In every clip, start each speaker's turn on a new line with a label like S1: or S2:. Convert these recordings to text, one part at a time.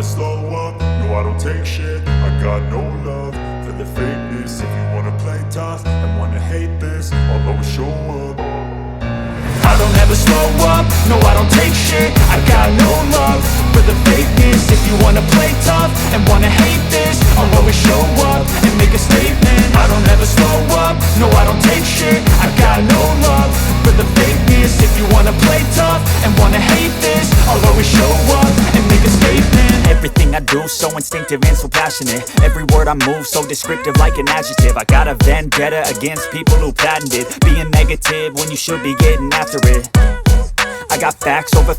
S1: never slow up, no I don't take shit. I got no love for the fakeness. If you wanna play tough and wanna hate this, I'll always show up.
S2: I don't ever slow up, no I don't take shit. I got no love for the fakeness. If you wanna play tough and wanna hate this, I'll always show up and make a statement. I don't ever slow up, no I don't take shit. I got no love for the fakeness. If you wanna play tough and wanna hate this, I'll always show up and make a statement. Everything I do so instinctive and so passionate. Every word I move so descriptive like an adjective. I got a vendetta against people who patented being negative when you should be getting after it. I got facts over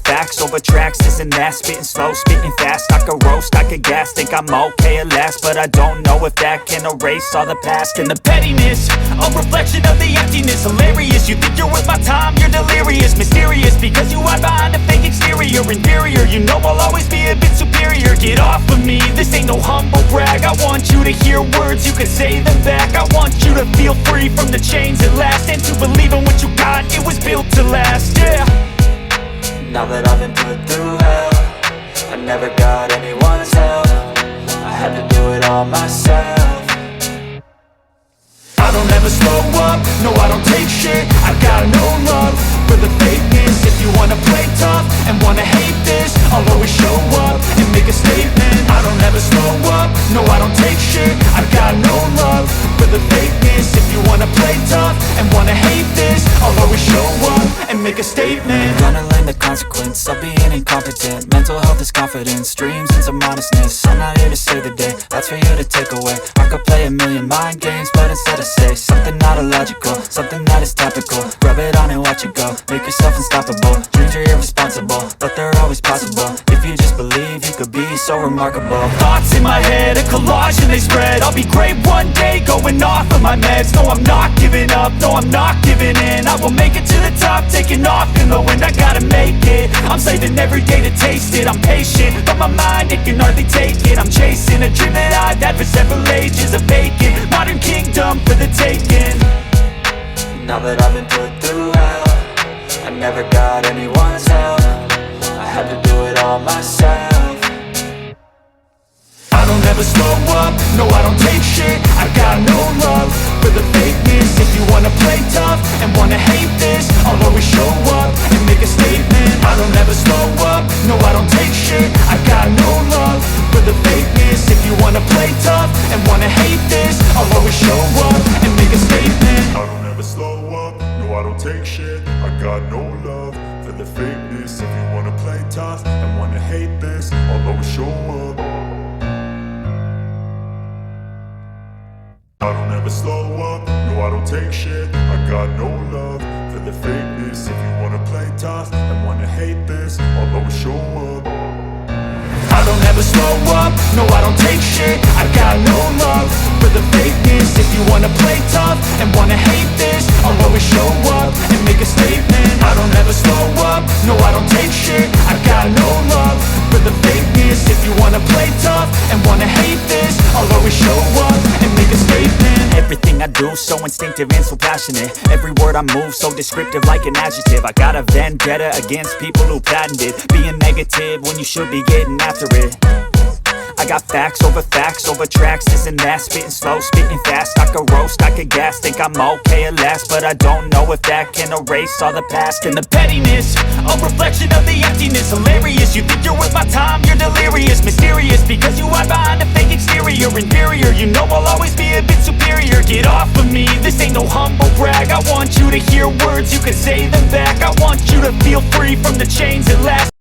S2: tracks, this and that. Spitting slow, spitting fast. I could roast, I could gas. Think I'm okay at last, but I don't know if that can erase all the past. And the pettiness, a reflection of the emptiness. Hilarious, you think you're worth my time, you're delirious. Mysterious, because you hide behind a fake exterior. Inferior, you know I'll always be a bit superior. Get off of me, this ain't no humble brag. I want you to hear words, you can say them back. I want you to feel free from the chains at last, and to believe in what you got, it was built to last, yeah.
S3: Now that I've been put through hell, I never got anyone's help. I had to do it all myself.
S2: I don't ever slow up, no I don't take shit. I got no love for the fakeness. If you wanna play tough and wanna hate this, I'll always show up and make a statement. I don't ever slow up, no I don't take shit. I got no love for the fakeness. If you wanna play tough and wanna hate this, I'll always show up and make a statement.
S3: Gonna learn the consequence of being incompetent. Mental health is confidence, dreams and some honestness. I'm not here to save the day, that's for you to take away. I could play a million mind games, but instead I say something not illogical, something that is topical. Rub it on and watch it go, make yourself unstoppable. Dreams are irresponsible, but they're always possible. If you just believe, you could be so remarkable.
S2: Thoughts in my head, a collage and they spread. I'll be great one day, going off of my meds. No, I'm not giving up, no, I'm not giving in. I will make it to the top, taking off in the wind. I gotta make it, I'm saving every day to taste it. I'm patient, but my mind, it can hardly take it. I'm chasing a dream that I've had for several ages. A vacant, modern kingdom for the taking.
S3: Now that I've been put through hell, I never got anyone's help. I had to do it all myself.
S2: I don't ever slow up, no I don't take shit. I got no love for the fakeness. If you wanna play tough and wanna hate this, I'll always show up and make a statement. I don't ever slow up, no I don't take shit. I got no love for the fakeness. If you wanna play tough and wanna hate this, I'll always show up and make a statement.
S1: I don't ever slow up, no I don't take shit. I got no love for the fakeness. If you wanna play tough and wanna hate this, I'll always show up. I don't ever slow up, no I don't take shit. I got no love for the fakeness. If you wanna play tough and wanna hate this, I'll always show up.
S2: I don't ever slow up, no I don't take shit. I got no love for the fakeness. If you wanna play tough and wanna hate this, I'll always show up and make a statement. I don't ever slow up, no I don't take shit. I got no love for the fakeness. If you wanna play tough and wanna hate this, I'll always show up and make a statement. Everything I do so instinctive and so passionate. Every word I move so descriptive like an adjective. I got a vendetta against people who patented being negative when you should be getting after it. I got facts over tracks, this and that. Spitting slow, spitting fast. I could roast, I could gas. Think I'm okay at last, but I don't know if that can erase all the past. And the pettiness, a reflection of the emptiness. Hilarious, you think you're worth my time, you're delirious. Mysterious, because you hide behind a fake exterior. Inferior, you know I'll always be a bit superior. Get off of me, this ain't no humble brag. I want you to hear words, you can say them back. I want you to feel free from the chains at last.